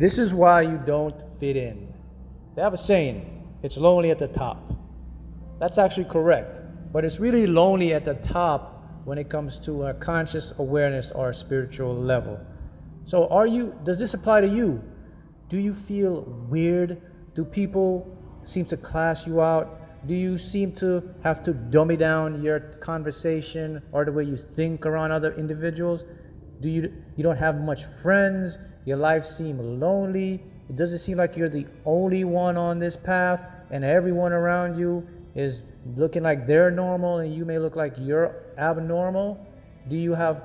This is why you don't fit in. They have a saying, it's lonely at the top. That's actually correct. But it's really lonely at the top when it comes to a conscious awareness or a spiritual level. So does this apply to you? Do you feel weird? Do people seem to class you out? Do you seem to have to dummy down your conversation or the way you think around other individuals? You don't have much friends? Your life seems lonely? Does it seem like you're the only one on this path and everyone around you is looking like they're normal and you may look like you're abnormal? Do you have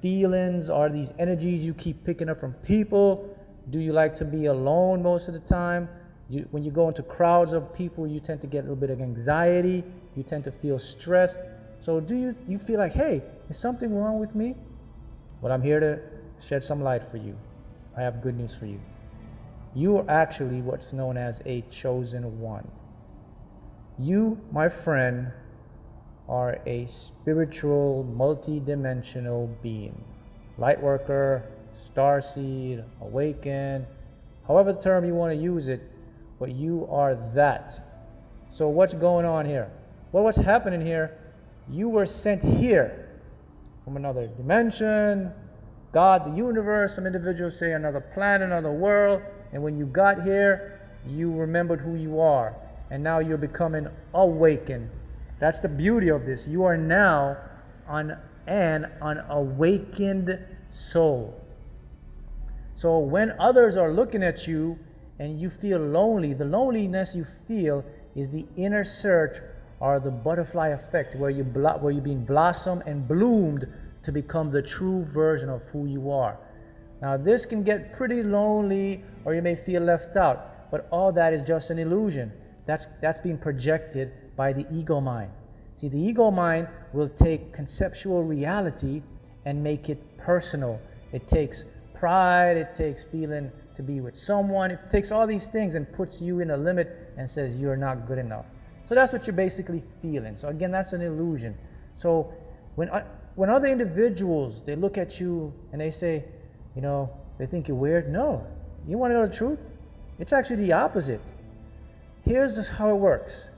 feelings or these energies you keep picking up from people? Do you like to be alone most of the time? When you go into crowds of people, you tend to get a little bit of anxiety. You tend to feel stressed. So do you feel like, hey, is something wrong with me? Well, I'm here to shed some light for you. I have good news for you. You are actually what's known as a chosen one. You, my friend, are a spiritual, multi-dimensional being. Light worker, starseed, awakened, however the term you want to use it, but you are that. So what's going on here? Well, what's happening here, you were sent here from another dimension, God, the universe, some individuals say another planet, another world, and when you got here, you remembered who you are, and now you're becoming awakened. That's the beauty of this. You are now an awakened soul. So when others are looking at you and you feel lonely, the loneliness you feel is the inner search or the butterfly effect, where you're being blossomed and bloomed to become the true version of who you are. Now this can get pretty lonely, or you may feel left out, but all that is just an illusion. That's being projected by the ego mind. See, the ego mind will take conceptual reality and make it personal. It takes pride, it takes feeling to be with someone, it takes all these things and puts you in a limit and says you're not good enough. So that's what you're basically feeling. So again, that's an illusion. So when other individuals, they look at you and they say, they think you're weird. No, you want to know the truth? It's actually the opposite. Here's just how it works.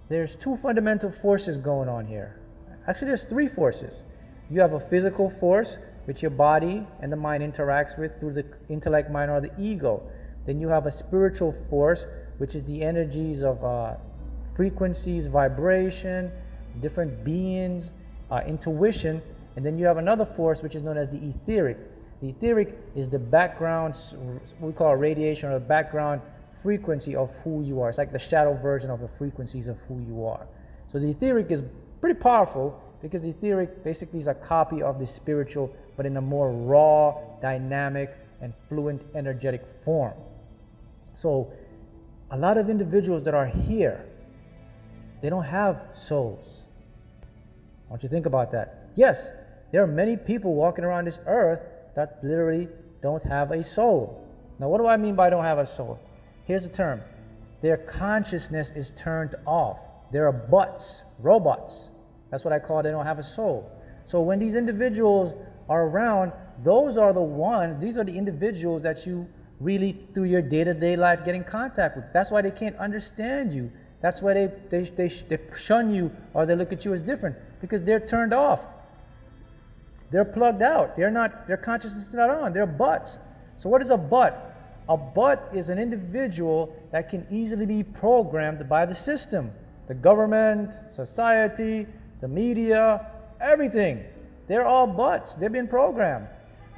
There's two fundamental forces going on here. Actually, there's three forces. You have a physical force, which your body and the mind interacts with through the intellect, mind, or the ego. Then you have a spiritual force, which is the energies of frequencies, vibration, different beings, intuition. And then you have another force, which is known as the etheric. The etheric is the background, we call it radiation, or the background frequency of who you are. It's like the shadow version of the frequencies of who you are. So the etheric is pretty powerful, because the etheric basically is a copy of the spiritual, but in a more raw, dynamic, and fluent, energetic form. So a lot of individuals that are here, they don't have souls. I want you to think about that. Yes, there are many people walking around this earth that literally don't have a soul. Now, what do I mean by don't have a soul? Here's the term. Their consciousness is turned off. They're butts, robots. That's what I call they don't have a soul. So when these individuals are around, these are the individuals that you really, through your day-to-day life, get in contact with. That's why they can't understand you. That's why they shun you, or they look at you as different, because they're turned off. They're plugged out. Their consciousness is not on. They're butts. So what is a butt? A butt is an individual that can easily be programmed by the system. The government, society, the media, everything. They're all butts. They've been programmed.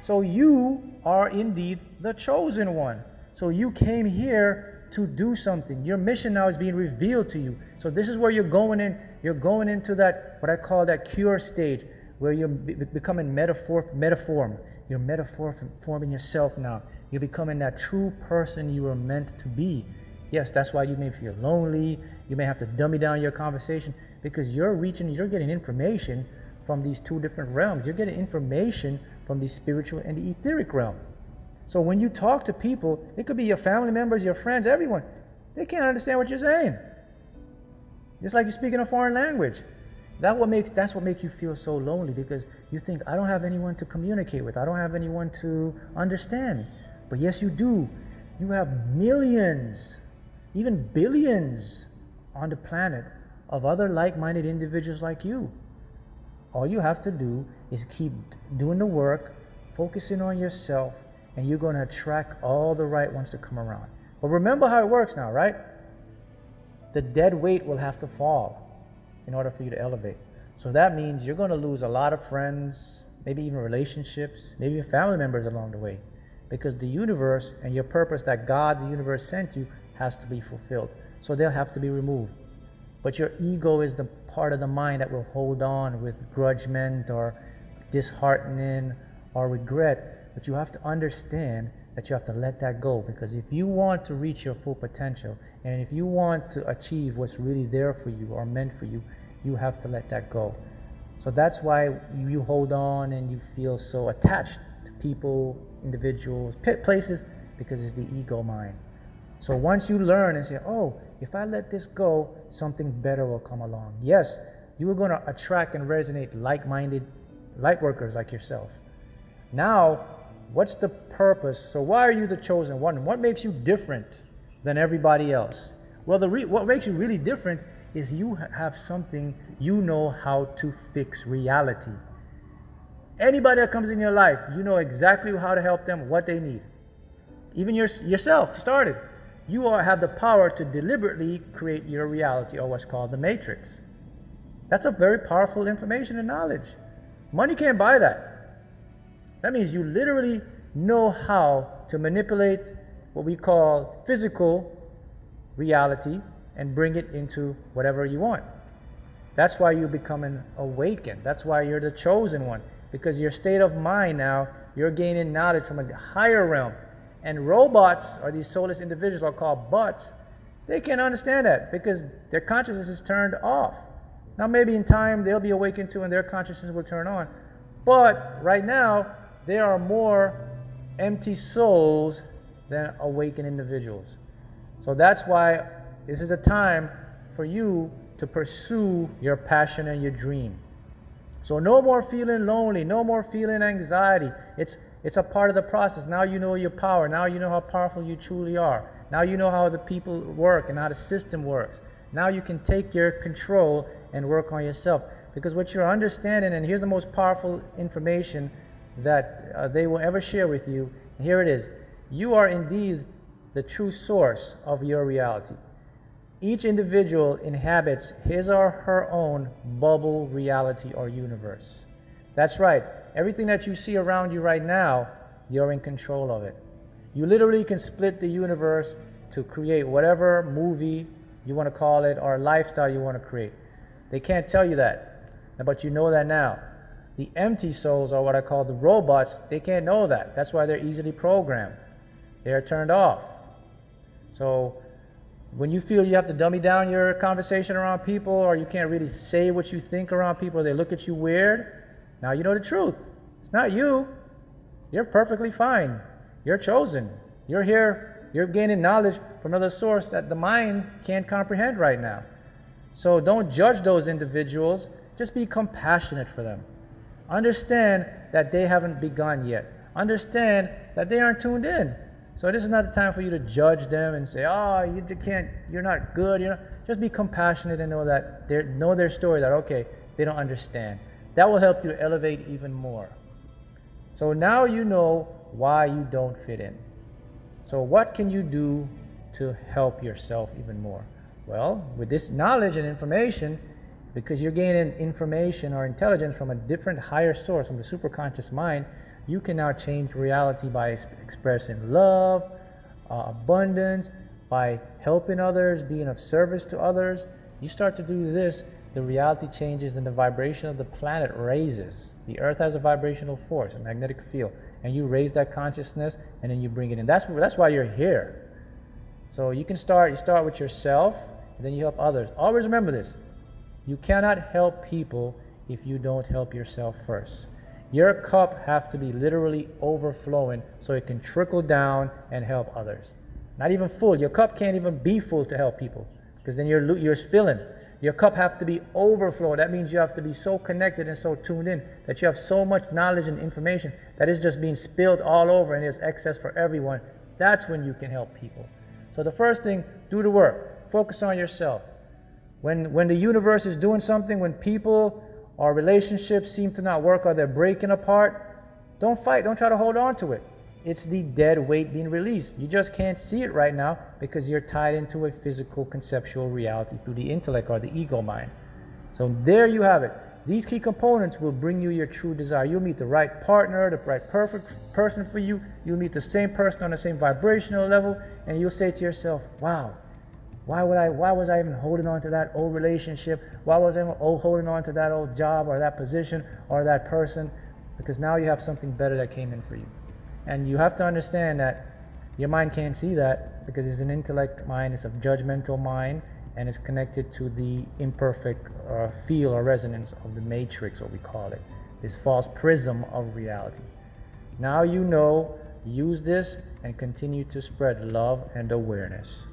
So you are indeed the chosen one. So you came here to do something. Your mission now is being revealed to you. So this is where you're going in. You're going into that, what I call that cure stage, where you're becoming metaformed. You're metaforming yourself now. You're becoming that true person you were meant to be. Yes, that's why you may feel lonely. You may have to dummy down your conversation, because you're getting information from these two different realms. You're getting information from the spiritual and the etheric realm. So when you talk to people, it could be your family members, your friends, everyone. They can't understand what you're saying. It's like you're speaking a foreign language. That's what makes you feel so lonely, because you think, I don't have anyone to communicate with. I don't have anyone to understand. But yes, you do. You have millions, even billions on the planet of other like-minded individuals like you. All you have to do is keep doing the work, focusing on yourself, and you're going to attract all the right ones to come around. But remember how it works now, right? The dead weight will have to fall in order for you to elevate. So that means you're going to lose a lot of friends, maybe even relationships, maybe even family members along the way. Because the universe and your purpose that God, the universe, sent you has to be fulfilled. So they'll have to be removed. But your ego is the part of the mind that will hold on with grudgement or disheartening or regret. But you have to understand that you have to let that go. Because if you want to reach your full potential, and if you want to achieve what's really there for you or meant for you, you have to let that go. So that's why you hold on and you feel so attached to people, individuals, places, because it's the ego mind. So once you learn and say, oh, if I let this go, something better will come along. Yes, you are going to attract and resonate like-minded light workers like yourself. Now, what's the purpose? So why are you the chosen one? What makes you different than everybody else? Well, what makes you really different is you have something, you know how to fix reality. Anybody that comes in your life, you know exactly how to help them, what they need. Even yourself started. You have the power to deliberately create your reality, or what's called the matrix. That's a very powerful information and knowledge. Money can't buy that. That means you literally know how to manipulate what we call physical reality and bring it into whatever you want. That's why you're becoming awakened. That's why you're the chosen one. Because your state of mind now, you're gaining knowledge from a higher realm. And robots, or these soulless individuals are called bots, they can't understand that because their consciousness is turned off. Now maybe in time they'll be awakened to and their consciousness will turn on. But right now, there are more empty souls than awakened individuals. So that's why this is a time for you to pursue your passion and your dream. So no more feeling lonely, no more feeling anxiety. It's a part of the process. Now you know your power. Now you know how powerful you truly are. Now you know how the people work and how the system works. Now you can take your control and work on yourself. Because what you're understanding, and here's the most powerful information that they will ever share with you. Here it is. You are indeed the true source of your reality. Each individual inhabits his or her own bubble reality or universe. That's right. Everything that you see around you right now, you're in control of it. You literally can split the universe to create whatever movie you want to call it or lifestyle you want to create. They can't tell you that, but you know that now. The empty souls, or what I call the robots, they can't know that. That's why they're easily programmed. They're turned off. So when you feel you have to dummy down your conversation around people, or you can't really say what you think around people, they look at you weird, now you know the truth. It's not you. You're perfectly fine. You're chosen. You're here. You're gaining knowledge from another source that the mind can't comprehend right now. So don't judge those individuals. Just be compassionate for them. Understand that they haven't begun yet. Understand that they aren't tuned in. So this is not the time for you to judge them and say, oh, you can't, you're not good. Just be compassionate and know that know their story, that okay, they don't understand. That will help you to elevate even more. So now you know why you don't fit in. So what can you do to help yourself even more? Well, with this knowledge and information, because you're gaining information or intelligence from a different higher source, from the superconscious mind, you can now change reality by expressing love, abundance, by helping others, being of service to others. You start to do this, the reality changes and the vibration of the planet raises. The earth has a vibrational force, a magnetic field, and you raise that consciousness and then you bring it in. That's why you're here. So you start with yourself and then you help others. Always remember this. You cannot help people if you don't help yourself first. Your cup has to be literally overflowing so it can trickle down and help others. Not even full. Your cup can't even be full to help people because then you're spilling. Your cup have to be overflow. That means you have to be so connected and so tuned in that you have so much knowledge and information that is just being spilled all over and there's excess for everyone. That's when you can help people. So the first thing, do the work. Focus on yourself. When the universe is doing something, when people or relationships seem to not work or they're breaking apart, don't fight. Don't try to hold on to it. It's the dead weight being released. You just can't see it right now because you're tied into a physical conceptual reality through the intellect or the ego mind. So there you have it. These key components will bring you your true desire. You'll meet the right partner, the right perfect person for you. You'll meet the same person on the same vibrational level, and you'll say to yourself, wow, why was I even holding on to that old relationship? Why was I holding on to that old job or that position or that person? Because now you have something better that came in for you. And you have to understand that your mind can't see that because it's an intellect mind, it's a judgmental mind, and it's connected to the imperfect field or resonance of the matrix, what we call it, this false prism of reality. Now you know, use this and continue to spread love and awareness.